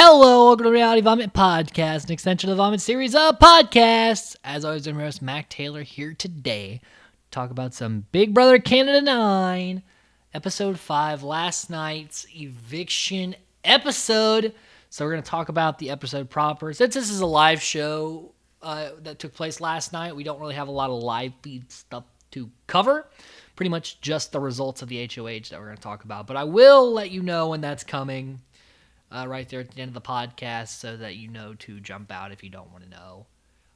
Hello, welcome to Reality Vomit Podcast, an extension of the Vomit series of podcasts. As always, I'm your host, Mac Taylor, here today to talk about some Big Brother Canada 9, Episode 5, last night's eviction episode. So we're going to talk about the episode proper. Since this is a live show that took place last night, we don't really have a lot of live feed stuff to cover. Pretty much just the results of the HOH that we're going to talk about. But I will let you know when that's coming. Right there at the end of the podcast so that you know to jump out if you don't want to know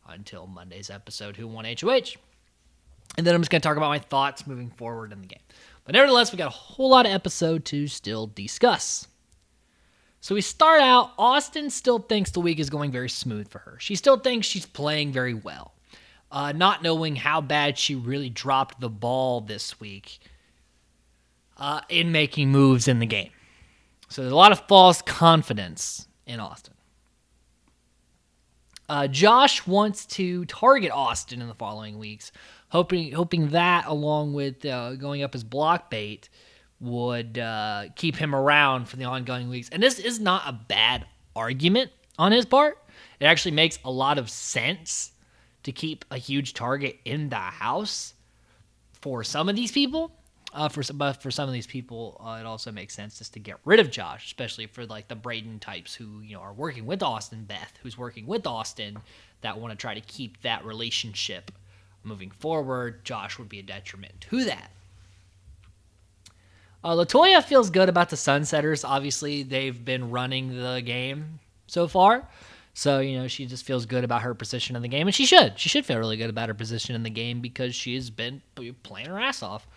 until Monday's episode who won HOH. And then I'm just going to talk about my thoughts moving forward in the game. But nevertheless, we got a whole lot of episode to still discuss. So we start out, Austin still thinks the week is going very smooth for her. She still thinks she's playing very well. Not knowing how bad she really dropped the ball this week in making moves in the game. So there's a lot of false confidence in Austin. Josh wants to target Austin in the following weeks, hoping that, along with going up as block bait, would keep him around for the ongoing weeks. And this is not a bad argument on his part. It actually makes a lot of sense to keep a huge target in the house for some of these people. For some of these people, it also makes sense just to get rid of Josh, especially for like the Braden types who are working with Austin, Beth, who's working with Austin, that want to try to keep that relationship moving forward. Josh would be a detriment to that. LaToya feels good about the Sunsetters. Obviously, they've been running the game so far. So, she just feels good about her position in the game, and she should. She should feel really good about her position in the game because she has been playing her ass off.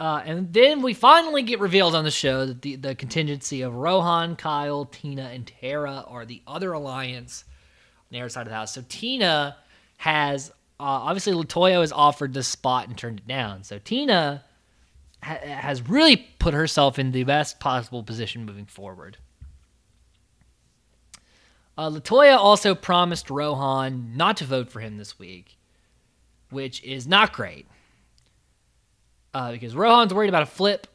And then we finally get revealed on the show that the contingency of Rohan, Kyle, Tina, and Tara are the other alliance on the other side of the house. So Tina has, obviously LaToya has offered this spot and turned it down. So Tina has really put herself in the best possible position moving forward. LaToya also promised Rohan not to vote for him this week, which is not great. Because Rohan's worried about a flip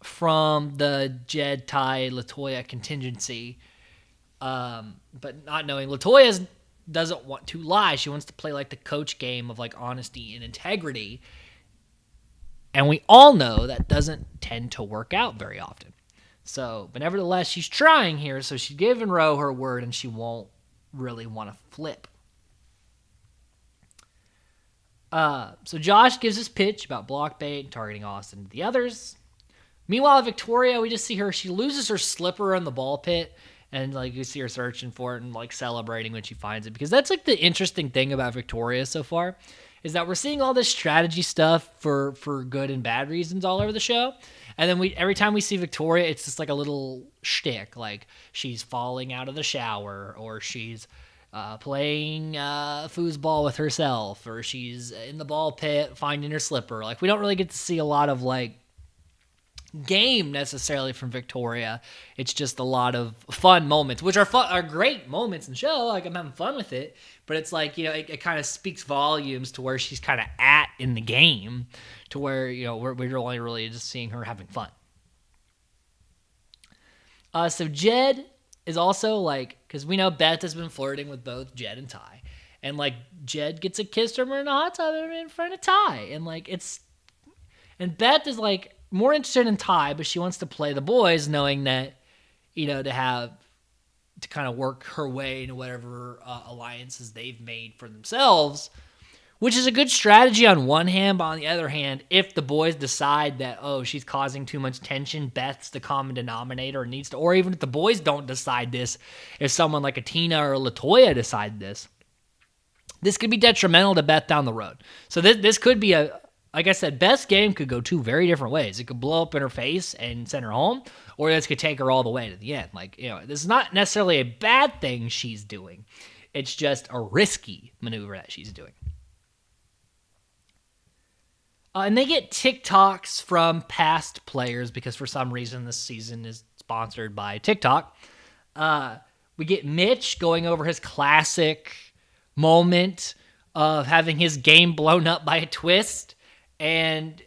from the Jed, Ty, LaToya contingency. But not knowing LaToya doesn't want to lie. She wants to play like the coach game of like honesty and integrity. And we all know that doesn't tend to work out very often. So, but nevertheless, she's trying here. So she's given Ro her word and she won't really want to flip. So Josh gives his pitch about block bait and targeting Austin to the others. Meanwhile, Victoria, we just see her. She loses her slipper in the ball pit, and like you see her searching for it and like celebrating when she finds it. Because that's like the interesting thing about Victoria so far, is that we're seeing all this strategy stuff for good and bad reasons all over the show. And then every time we see Victoria, it's just like a little shtick, like she's falling out of the shower, or she's playing foosball with herself, or she's in the ball pit finding her slipper. Like, we don't really get to see a lot of like game necessarily from Victoria. It's just a lot of fun moments, which are great moments in the show. Like, I'm having fun with it, but it's like, it kind of speaks volumes to where she's kind of at in the game, to where we're only really just seeing her having fun. So Jed is also like, because we know Beth has been flirting with both Jed and Ty, and like Jed gets a kiss from her in a hot tub in front of Ty, and like and Beth is like more interested in Ty, but she wants to play the boys, knowing that to kind of work her way into whatever alliances they've made for themselves. Which is a good strategy on one hand, but on the other hand, if the boys decide that, she's causing too much tension, Beth's the common denominator and needs to, or even if the boys don't decide this, if someone like a Tina or a LaToya decide this could be detrimental to Beth down the road. So this could be like I said, Beth's game could go two very different ways. It could blow up in her face and send her home, or this could take her all the way to the end. Like, this is not necessarily a bad thing she's doing. It's just a risky maneuver that she's doing. And they get TikToks from past players because for some reason this season is sponsored by TikTok. We get Mitch going over his classic moment of having his game blown up by a twist and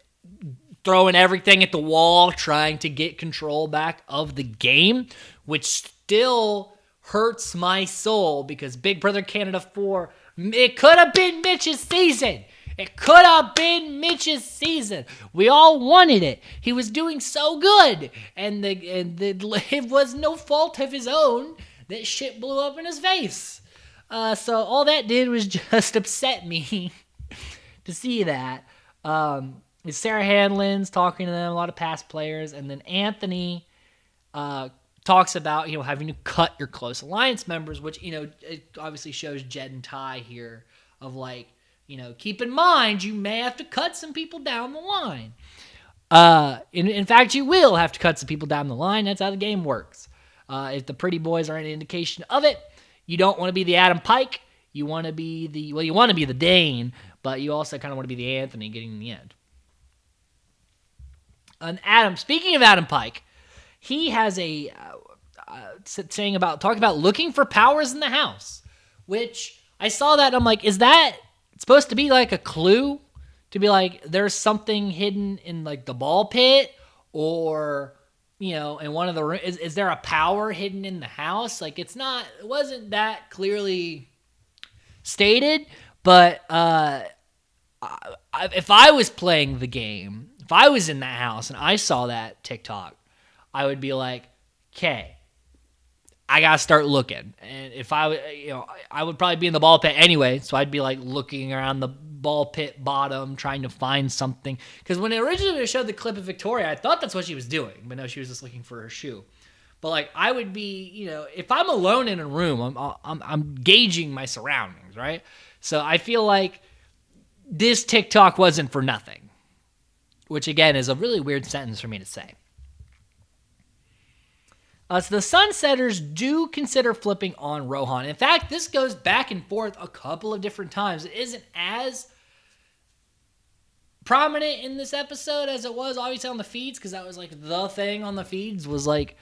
throwing everything at the wall, trying to get control back of the game, which still hurts my soul because Big Brother Canada 4, it could have been Mitch's season. It could have been Mitch's season. We all wanted it. He was doing so good. And it was no fault of his own that shit blew up in his face. So all that did was just upset me to see that. Sarah Hanlon's talking to them, a lot of past players. And then Anthony talks about, having to cut your close alliance members, which, it obviously shows Jed and Ty here of like, keep in mind, you may have to cut some people down the line. In fact, you will have to cut some people down the line. That's how the game works. If the pretty boys are any indication of it, you don't want to be the Adam Pike. You want to be you want to be the Dane, but you also kind of want to be the Anthony getting in the end. And Adam, speaking of Adam Pike, he has a talking about looking for powers in the house, which I saw that and I'm like, is that supposed to be like a clue to be like there's something hidden in like the ball pit or in one of the rooms? Is there a power hidden in the house? Like it wasn't that clearly stated, but if I was playing the game, if I was in that house and I saw that TikTok, I would be like, okay, I gotta start looking. And if I would probably be in the ball pit anyway, so I'd be like looking around the ball pit bottom trying to find something. Because when it originally showed the clip of Victoria, I thought that's what she was doing, but no, she was just looking for her shoe. But like I would be, if I'm alone in a room, I'm gauging my surroundings, right? So I feel like this TikTok wasn't for nothing, which again is a really weird sentence for me to say. So the Sunsetters do consider flipping on Rohan. In fact, this goes back and forth a couple of different times. It isn't as prominent in this episode as it was obviously on the feeds, because that was like the thing on the feeds was like,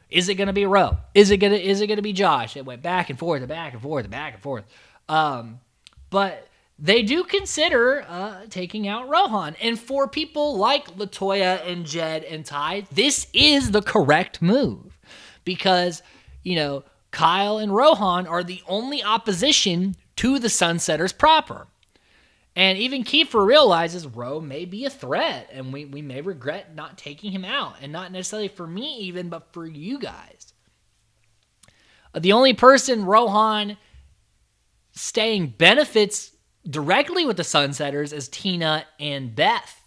is it going to be Ro? Is it going to be Josh? It went back and forth and back and forth and back and forth. But they do consider taking out Rohan. And for people like LaToya and Jed and Ty, this is the correct move. Because, Kyle and Rohan are the only opposition to the Sunsetters proper. And even Kiefer realizes Ro may be a threat, and we may regret not taking him out. And not necessarily for me even, but for you guys. The only person Rohan staying benefits directly with the Sunsetters is Tina and Beth.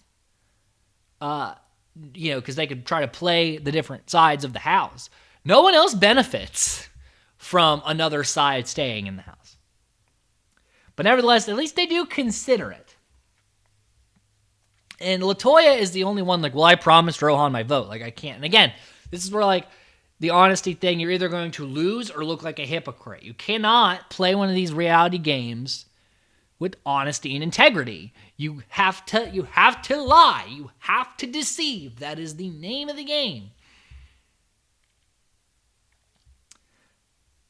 Because they could try to play the different sides of the house. No one else benefits from another side staying in the house. But nevertheless, at least they do consider it. And LaToya is the only one like, well, I promised Rohan my vote. Like, I can't. And again, this is where like the honesty thing, you're either going to lose or look like a hypocrite. You cannot play one of these reality games with honesty and integrity. You have to lie. You have to deceive. That is the name of the game.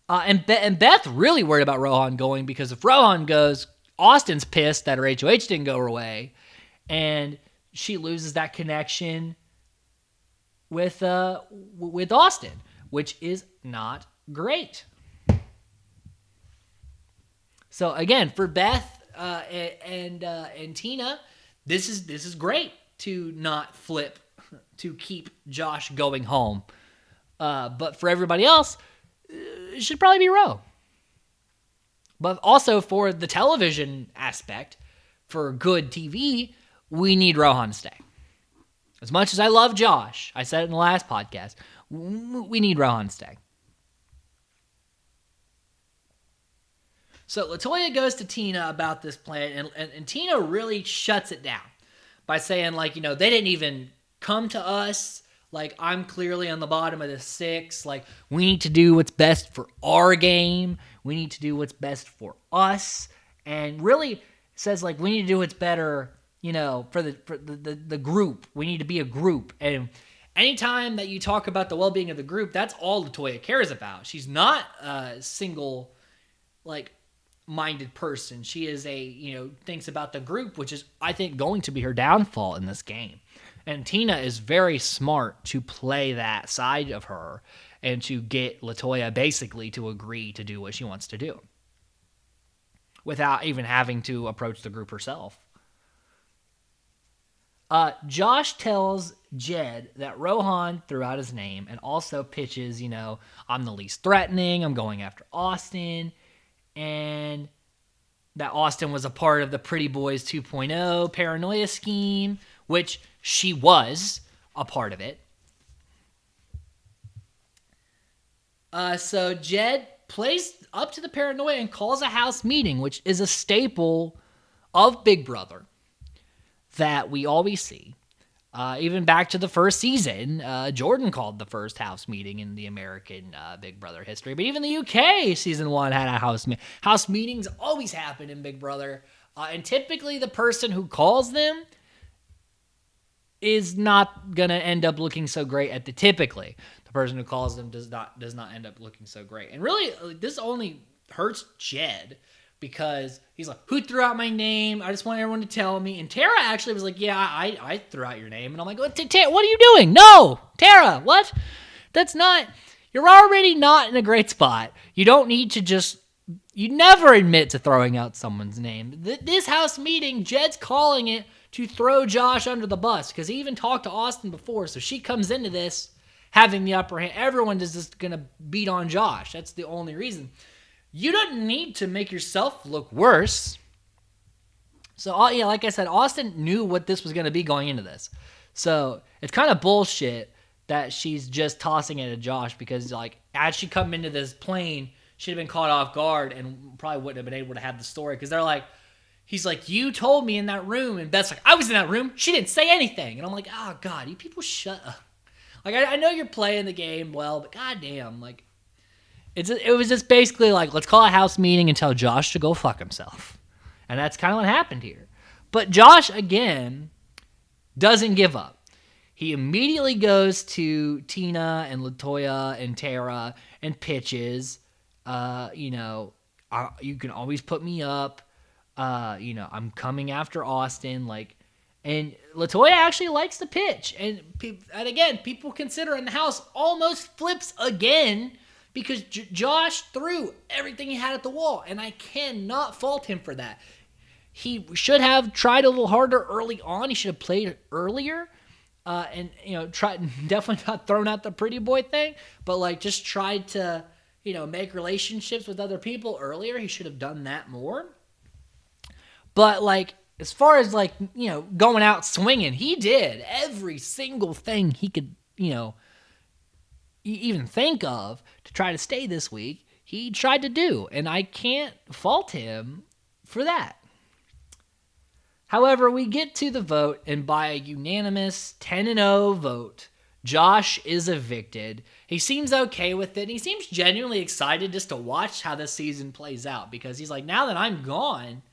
And Beth really worried about Rohan going, because if Rohan goes, Austin's pissed that her HOH didn't go her way, and she loses that connection with Austin, which is not great. So again, for Beth and Tina, this is great to not flip, to keep Josh going home. But for everybody else, it should probably be Ro. But also for the television aspect, for good TV, we need Rohan to stay. As much as I love Josh, I said it in the last podcast, we need Rohan to stay. So LaToya goes to Tina about this plan, and Tina really shuts it down by saying, like, they didn't even come to us. Like, I'm clearly on the bottom of the 6. Like, we need to do what's best for our game. We need to do what's best for us. And really says, like, we need to do what's better, for the group. We need to be a group. And anytime that you talk about the well-being of the group, that's all LaToya cares about. She's not a single, minded person. She is thinks about the group, which is, I think, going to be her downfall in this game. And Tina is very smart to play that side of her and to get LaToya basically to agree to do what she wants to do without even having to approach the group herself. Josh tells Jed that Rohan threw out his name and also pitches, I'm the least threatening, I'm going after Austin, and that Austin was a part of the Pretty Boys 2.0 paranoia scheme, which she was a part of it. So Jed plays up to the paranoia and calls a house meeting, which is a staple of Big Brother that we always see. Even back to the first season, Jordan called the first house meeting in the American Big Brother history. But even the UK season 1 had a house meeting. House meetings always happen in Big Brother. And typically the person who calls them is not going to end up looking so great at the person who calls them does not end up looking so great. And really, this only hurts Jed, because he's like, who threw out my name? I just want everyone to tell me. And Tara actually was like, yeah, I threw out your name. And I'm like, what are you doing? No, Tara, what? You're already not in a great spot. You don't need to you never admit to throwing out someone's name. This house meeting, Jed's calling it to throw Josh under the bus, because he even talked to Austin before. So she comes into this having the upper hand. Everyone is just going to beat on Josh. That's the only reason. You don't need to make yourself look worse. So, like I said, Austin knew what this was going to be going into this. So, it's kind of bullshit that she's just tossing it at Josh, because, like, as she come into this plane, she'd have been caught off guard and probably wouldn't have been able to have the story, because they're like, he's like, you told me in that room. And Beth's like, I was in that room. She didn't say anything. And I'm like, oh, God, you people shut up. Like, I know you're playing the game well, but goddamn, like, it was just basically like, let's call a house meeting and tell Josh to go fuck himself. And that's kind of what happened here. But Josh, again, doesn't give up. He immediately goes to Tina and LaToya and Tara and pitches, you can always put me up. I'm coming after Austin. And LaToya actually likes the pitch. And again, people consider in the house almost flips again, because Josh threw everything he had at the wall, and I cannot fault him for that. He should have tried a little harder early on. He should have played earlier, and definitely not thrown out the pretty boy thing, but just tried to make relationships with other people earlier. He should have done that more. But as far as going out swinging, he did every single thing he could even think of to try to stay this week. He tried to do, and I can't fault him for that. However, we get to the vote, and by a unanimous 10-0 vote, Josh is evicted. He seems okay with it. He seems genuinely excited just to watch how this season plays out, because he's like, now that I'm gone,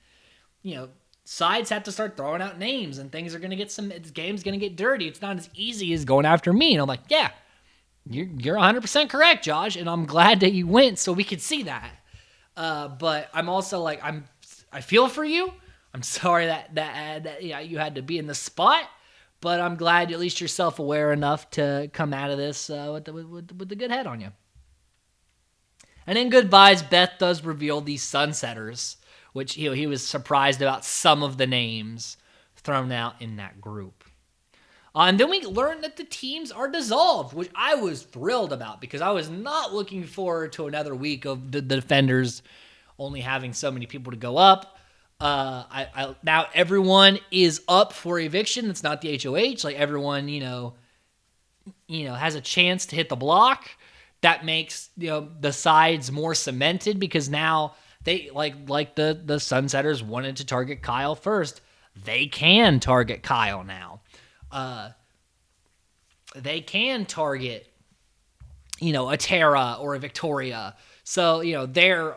sides have to start throwing out names, and things are going to get this game's going to get dirty. It's not as easy as going after me. And I'm like, yeah, you're 100% correct, Josh, and I'm glad that you went so we could see that. But I'm also I feel for you. I'm sorry that you had to be in the spot, but I'm glad at least you're self-aware enough to come out of this with the good head on you. And in goodbyes, Beth does reveal these Sunsetters, which he was surprised about some of the names thrown out in that group. And then we learned that the teams are dissolved, which I was thrilled about, because I was not looking forward to another week of the defenders only having so many people to go up. Now everyone is up for eviction. It's not the HOH. Everyone, has a chance to hit the block. That makes the sides more cemented, because now they like the Sunsetters wanted to target Kyle first. They can target Kyle now. They can target, a Tara or a Victoria. So, their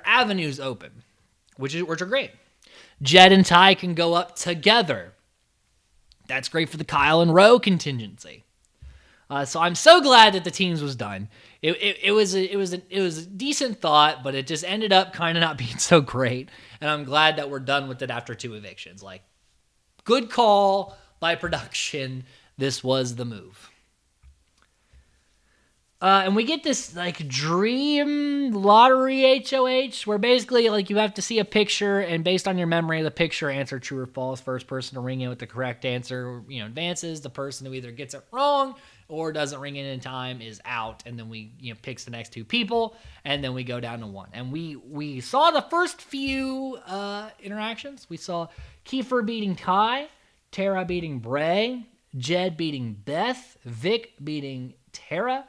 avenues open, which are great. Jed and Ty can go up together. That's great for the Kyle and Rowe contingency. So I'm so glad that the teams was done. It was a decent thought, but it just ended up kind of not being so great. And I'm glad that we're done with it after 2 evictions. Like, good call by production. This was the move. And we get this like dream lottery HOH where basically like you have to see a picture and based on your memory of the picture, answer true or false. First person to ring in with the correct answer, advances. The person who either gets it wrong or doesn't ring in time is out. And then we picks the next 2 people and then we go down to 1. And we saw the first few interactions. We saw Kiefer beating Ty, Tara beating Bray, Jed beating Beth, Vic beating Tara.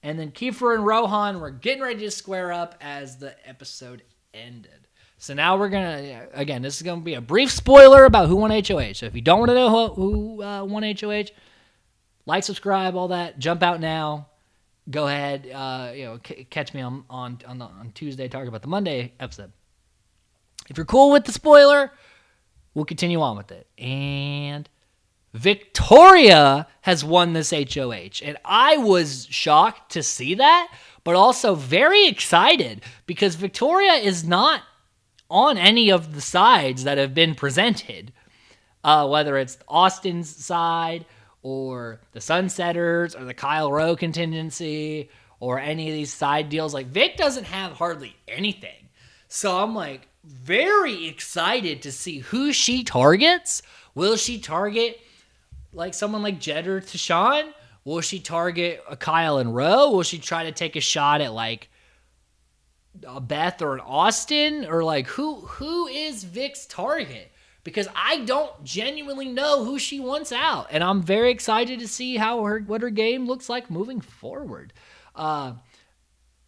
And then Kiefer and Rohan were getting ready to square up as the episode ended. So now we're going to, again, this is going to be a brief spoiler about who won HOH. So if you don't want to know who won HOH, like, subscribe, all that. Jump out now. Go ahead. Catch me on Tuesday talking about the Monday episode. If you're cool with the spoiler, we'll continue on with it. And Victoria has won this HOH, and I was shocked to see that, but also very excited because Victoria is not on any of the sides that have been presented, whether it's Austin's side or the Sunsetters or the Kyle Rowe contingency or any of these side deals. Like, Vic doesn't have hardly anything. So I'm like very excited to see who she targets. Will she target like someone like Jed or Tashawn? Will she target a Kyle and Rowe? Will she try to take a shot at like a Beth or an Austin? Or like who is Vic's target? Because I don't genuinely know who she wants out. And I'm very excited to see what her game looks like moving forward. Will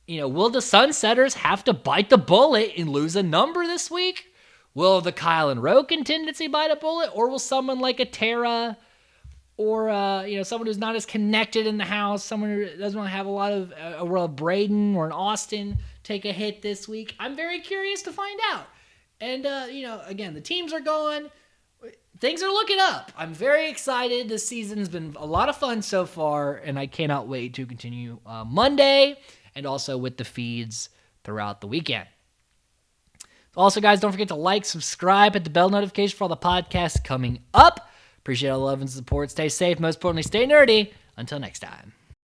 the Sunsetters have to bite the bullet and lose a number this week? Will the Kyle and Rowe contingency bite a bullet? Or will someone like a Tara or someone who's not as connected in the house, someone who doesn't want to have a lot of a Braden or an Austin take a hit this week? I'm very curious to find out. And, again, the teams are going. Things are looking up. I'm very excited. This season's been a lot of fun so far, and I cannot wait to continue Monday and also with the feeds throughout the weekend. Also, guys, don't forget to like, subscribe, hit the bell notification for all the podcasts coming up. Appreciate all the love and support. Stay safe. Most importantly, stay nerdy. Until next time.